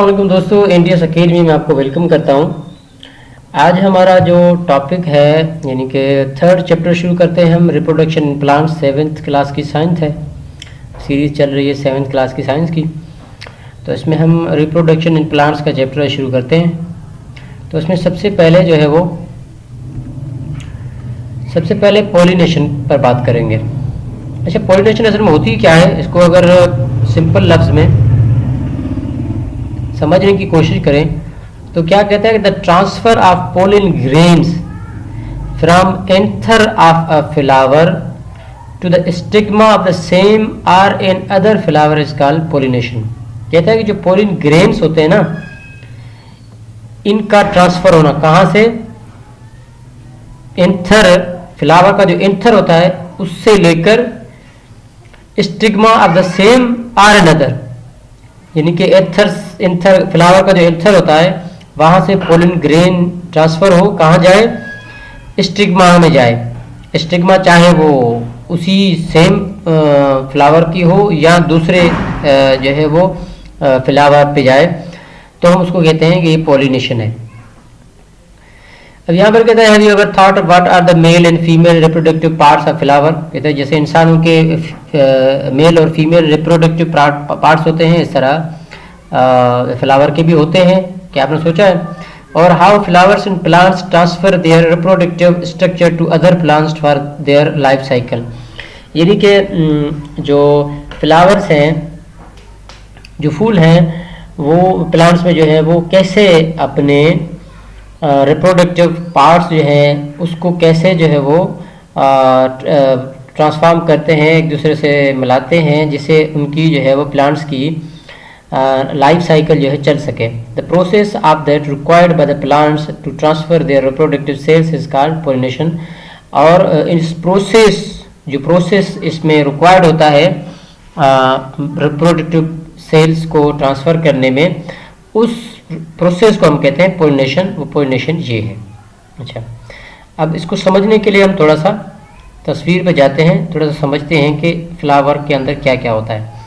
वालेकुम दोस्तों, NDS academy में आपको वेलकम करता हूं। आज हमारा जो टॉपिक है यानी कि थर्ड चैप्टर शुरू करते हैं हम। Reproduction in plants, 7th class की साइंस है, सीरीज चल रही है 7th क्लास की साइंस की। तो इसमें हम रिप्रोडक्शन इन प्लांट्स का चैप्टर शुरू करते हैं। तो इसमें सबसे पहले जो है वो सबसे पहले पॉलिनेशन पर बात करेंगे। अच्छा, पॉलिनेशन असल में होती क्या है, इसको अगर सिंपल लफ्ज़ में समझने की कोशिश करें तो क्या कहता है कि the transfer of pollen grains from anther of a flower to the stigma of the same or in other flower is called pollination. कहता है कि जो पोलिन ग्रेन्स होते हैं ना, इनका ट्रांसफर होना कहाँ से, एंथर, फ्लावर का जो एंथर होता है उससे लेकर stigma of the same or in other, यानी कि एंथर फ्लावर का जो एंथर होता है वहां से पोलिन ग्रेन ट्रांसफर हो, कहाँ जाए, स्टिग्मा में जाए। स्टिग्मा चाहे वो उसी सेम फ्लावर की हो या दूसरे जो है वो फ्लावर पे जाए, तो हम उसको कहते हैं कि ये पॉलिनेशन है। अब यहाँ पर कहते हैं have you ever thought what are the male and female reproductive parts of flower. कहते हैं जैसे इंसानों के मेल और फीमेल रिप्रोडक्टिव पार्ट्स होते हैं, इस तरह फ्लावर के भी होते हैं, क्या आपने सोचा है। और how flowers and plants transfer their reproductive structure to other plants for their life cycle. यानी कि जो फ्लावर्स हैं, जो फूल हैं, वो प्लांट्स में जो है वो कैसे अपने रिप्रोडक्टिव पार्ट्स जो हैं उसको कैसे जो है वो ट्रांसफॉर्म करते हैं, एक दूसरे से मिलाते हैं, जिससे उनकी जो है वो प्लांट्स की लाइफ साइकिल जो है चल सके। The process of that required by the plants to transfer their reproductive cells is called pollination. और इस प्रोसेस, जो प्रोसेस इसमें रिक्वायर्ड होता है रिप्रोडक्टिव सेल्स को ट्रांसफ़र करने में, उस प्रोसेस को हम कहते हैं पॉलिनेशन। वो पॉलिनेशन ये है। अच्छा, अब इसको समझने के लिए हम थोड़ा सा तस्वीर पे जाते हैं, थोड़ा सा समझते हैं कि फ्लावर के अंदर क्या क्या होता है।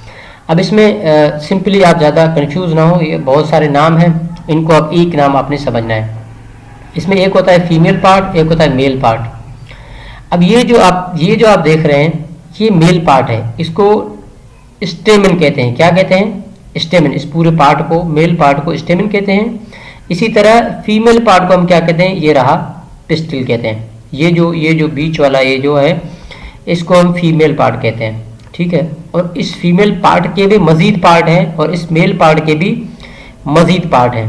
अब इसमें सिंपली आप ज़्यादा कंफ्यूज ना हो, ये बहुत सारे नाम हैं, इनको अब एक नाम आपने समझना है। इसमें एक होता है फीमेल पार्ट, एक होता है मेल पार्ट। अब ये जो आप देख रहे हैं ये मेल पार्ट है, इसको स्टेमन कहते हैं। क्या कहते हैं? स्टेमन। इस पूरे पार्ट को, मेल पार्ट को स्टेमन कहते हैं। इसी तरह फीमेल पार्ट को हम क्या कहते हैं? ये रहा पिस्टिल कहते हैं। ये जो बीच वाला ये जो है इसको हम फीमेल पार्ट कहते हैं, ठीक है। और इस फीमेल पार्ट के भी मजीद पार्ट हैं और इस मेल पार्ट के भी मजीद पार्ट हैं।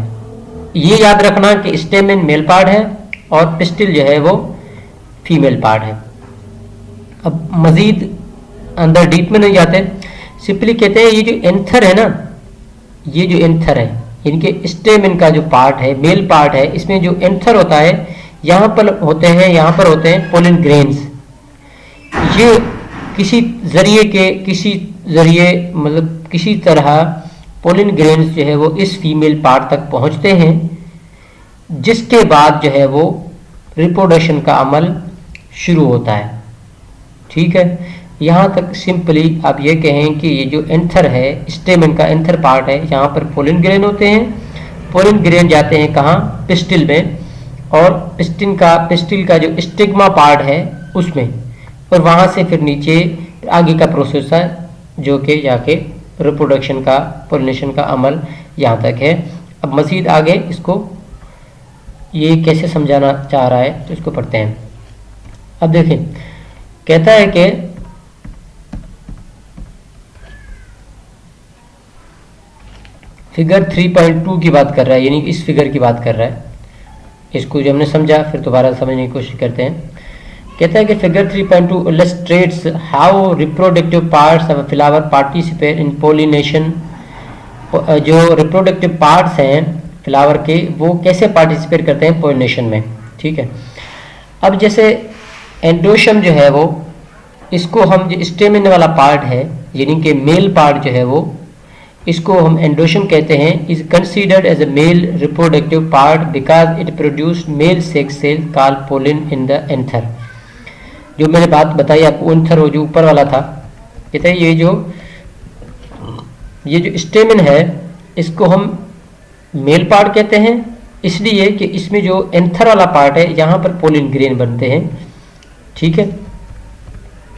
ये याद रखना कि स्टेमन मेल पार्ट है और पिस्टिल जो है वो फीमेल पार्ट है। अब मजीद अंदर डीप में नहीं जाते, सिंपली कहते हैं ये जो एंथर है ना, ये जो एंथर है यानी कि स्टेमन का जो पार्ट है, मेल पार्ट है, इसमें जो एंथर होता है यहाँ पर होते हैं पोलिन ग्रेन्स। ये किसी तरह पोलिन ग्रेन्स जो है वो इस फीमेल पार्ट तक पहुँचते हैं, जिसके बाद जो है वो रिप्रोडक्शन का अमल शुरू होता है, ठीक है। यहाँ तक सिंपली आप ये कहें कि ये जो एंथर है, स्टेमन का एंथर पार्ट है, यहाँ पर पोलिन ग्रेन होते हैं। पोलिन ग्रेन जाते हैं कहाँ? पिस्टिल में, और पिस्टिल का जो स्टिग्मा पार्ट है उसमें, और वहाँ से फिर नीचे आगे का प्रोसेस है जो कि जाके रिप्रोडक्शन का, पॉलिनेशन का अमल यहाँ तक है। अब मज़ीद आगे इसको ये कैसे समझाना चाह रहा है तो इसको पढ़ते हैं। अब देखें, कहता है कि फिगर 3.2 की बात कर रहा है, यानी इस फिगर की बात कर रहा है। इसको जो हमने समझा फिर दोबारा समझने की कोशिश करते हैं। कहता है कि figure 3.2 illustrates how reproductive parts of flower participate in pollination. जो रिप्रोडक्टिव पार्ट्स हैं फ्लावर के, वो कैसे पार्टिसिपेट करते हैं पॉलिनेशन में, ठीक है। अब जैसे एंडोशम जो है वो, इसको हम जो स्टेमिन वाला पार्ट है यानी कि मेल पार्ट जो है वो, इसको हम एंडोशम कहते हैं। Is considered as a male reproductive part because it produce male sex cell called pollen in the anther. जो मैंने बात बताई आपको, एंथर वो जो ऊपर वाला था, कहते हैं ये जो स्टेमिन है इसको हम मेल पार्ट कहते हैं इसलिए कि इसमें जो एंथर वाला पार्ट है यहाँ पर पोलिन ग्रेन बनते हैं, ठीक है।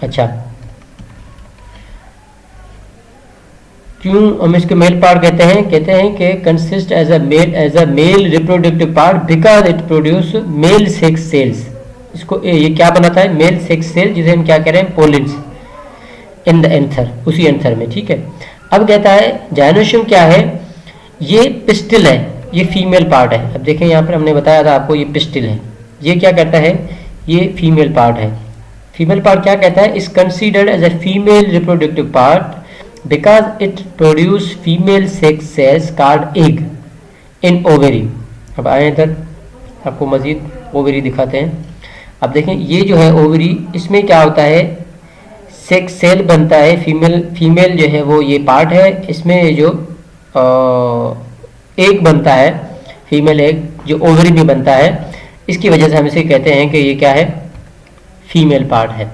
अच्छा, क्यों हम इसके मेल पार्ट कहते हैं? कहते हैं कि consist as a male reproductive part because it produce male sex cells. इसको ये क्या बनाता है? मेल सेक्स सेल, जिसे हम क्या कह रहे हैं? पोलिन्स इन द एंथर, उसी एंथर में, ठीक है। अब कहता है जाइनोशियम क्या है? ये पिस्टिल है, ये फीमेल पार्ट है। अब देखें यहाँ पर हमने बताया था आपको, ये पिस्टिल है। ये क्या कहता है? ये फीमेल पार्ट है। फीमेल पार्ट क्या कहता है? Is considered as a female reproductive part because it produce female sex cells called egg in ovary. अब आए इधर, आपको मजीद ओवेरी दिखाते हैं। अब देखें ये जो है ओवेरी, इसमें क्या होता है? सेक्स सेल बनता है, फीमेल जो है वो ये पार्ट है। इसमें जो एग बनता है, फीमेल एग जो ओवरी में बनता है, इसकी वजह से हम इसे कहते हैं कि ये क्या है? फीमेल पार्ट है।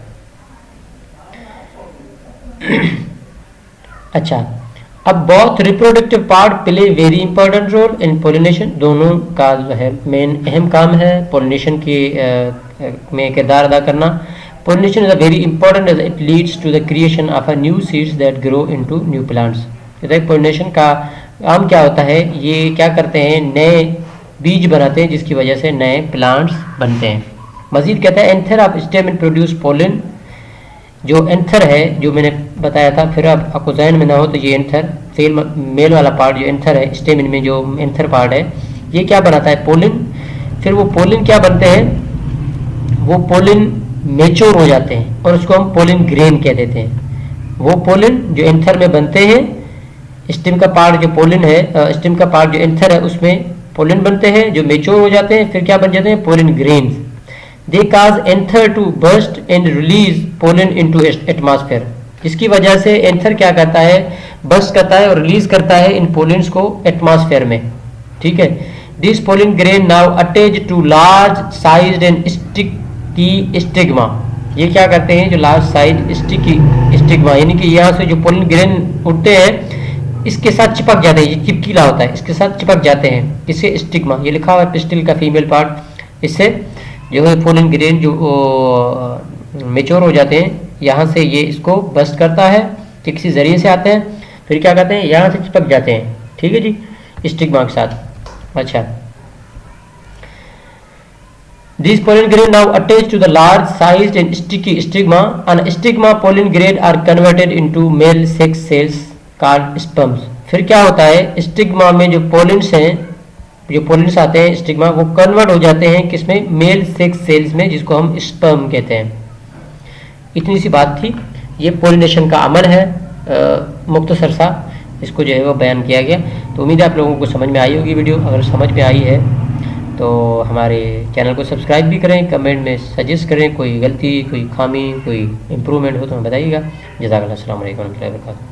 अच्छा, अब both reproductive part play very important role in pollination. दोनों का जो है मेन अहम काम है पोलिनेशन के में किरदार अदा करना। Pollination is a very important as it leads to the creation of a new seeds that grow into new plants. Pollination का काम क्या होता है? ये क्या करते हैं? नए बीज बनाते हैं जिसकी वजह से नए प्लांट्स बनते हैं। मजीद कहता है anther of stem produce pollen. जो एंथर है, जो मैंने बताया था, फिर अब आपको जहन में ना हो तो ये एंथर मेल वाला पार्ट जो एंथर है, स्टेमिन में जो एंथर पार्ट है, ये क्या बनाता है? पोलिन। फिर वो पोलिन क्या बनते हैं? वो पोलिन मेच्योर हो जाते हैं और उसको हम पोलिन ग्रेन कह देते हैं। वो पोलिन जो एंथर में बनते हैं, स्टेम का पार्ट जो पोलिन है, स्टेम का पार्ट जो एंथर है उसमें पोलिन बनते हैं जो मेच्योर हो जाते हैं, फिर क्या बन जाते हैं? Pollen grains. They cause anther to burst and release pollen into atmosphere. जिसकी वजह से एंथर क्या करता है? बर्स्ट करता है और रिलीज करता है इन पोलिन्स को एटमॉस्फेयर में, ठीक है। This pollen grain now attach to large sized and sticky stigma. ये क्या करते हैं? जो लार्ज साइज स्टिकी स्टिग्मा, यानी कि यहाँ से जो पोलिन ग्रेन उठते हैं इसके साथ चिपक जाते हैं, ये चिपकीला होता है, इसके साथ चिपक जाते हैं। इससे स्टिग्मा, ये लिखा हुआ है पिस्टिल का फीमेल पार्ट। इससे जो है पोलिन ग्रेन जो मेच्योर हो जाते हैं, यहाँ से ये इसको बस्ट करता है, किसी जरिए से आते हैं, फिर क्या करते हैं? यहाँ से चिपक जाते हैं, ठीक है जी, स्टिग्मा के साथ। अच्छा, These pollen grain now attached to the large sized and sticky stigma, and stigma pollen grain are converted into male sex cells called sperms. फिर क्या होता है? स्टिग्मा में जो पोलिन्स हैं, जो पोलिन्स आते हैं स्टिग्मा, वो कन्वर्ट हो जाते हैं किसमें? मेल सेक्स सेल्स में, जिसको हम स्पर्म कहते हैं। इतनी सी बात थी। ये पोलिनेशन का अमल है, मुख्तसर सा इसको जो है वो बयान किया गया। तो उम्मीद है आप लोगों को समझ में आई होगी वीडियो। अगर समझ में आई है तो हमारे चैनल को सब्सक्राइब भी करें, कमेंट में सजेस्ट करें, कोई गलती, कोई खामी, कोई इम्प्रूवमेंट हो तो हमें बताइएगा। जज़ाकल्लाह, अस्सलाम वालेकुम रहमतुल्लाहि व बरकातहू।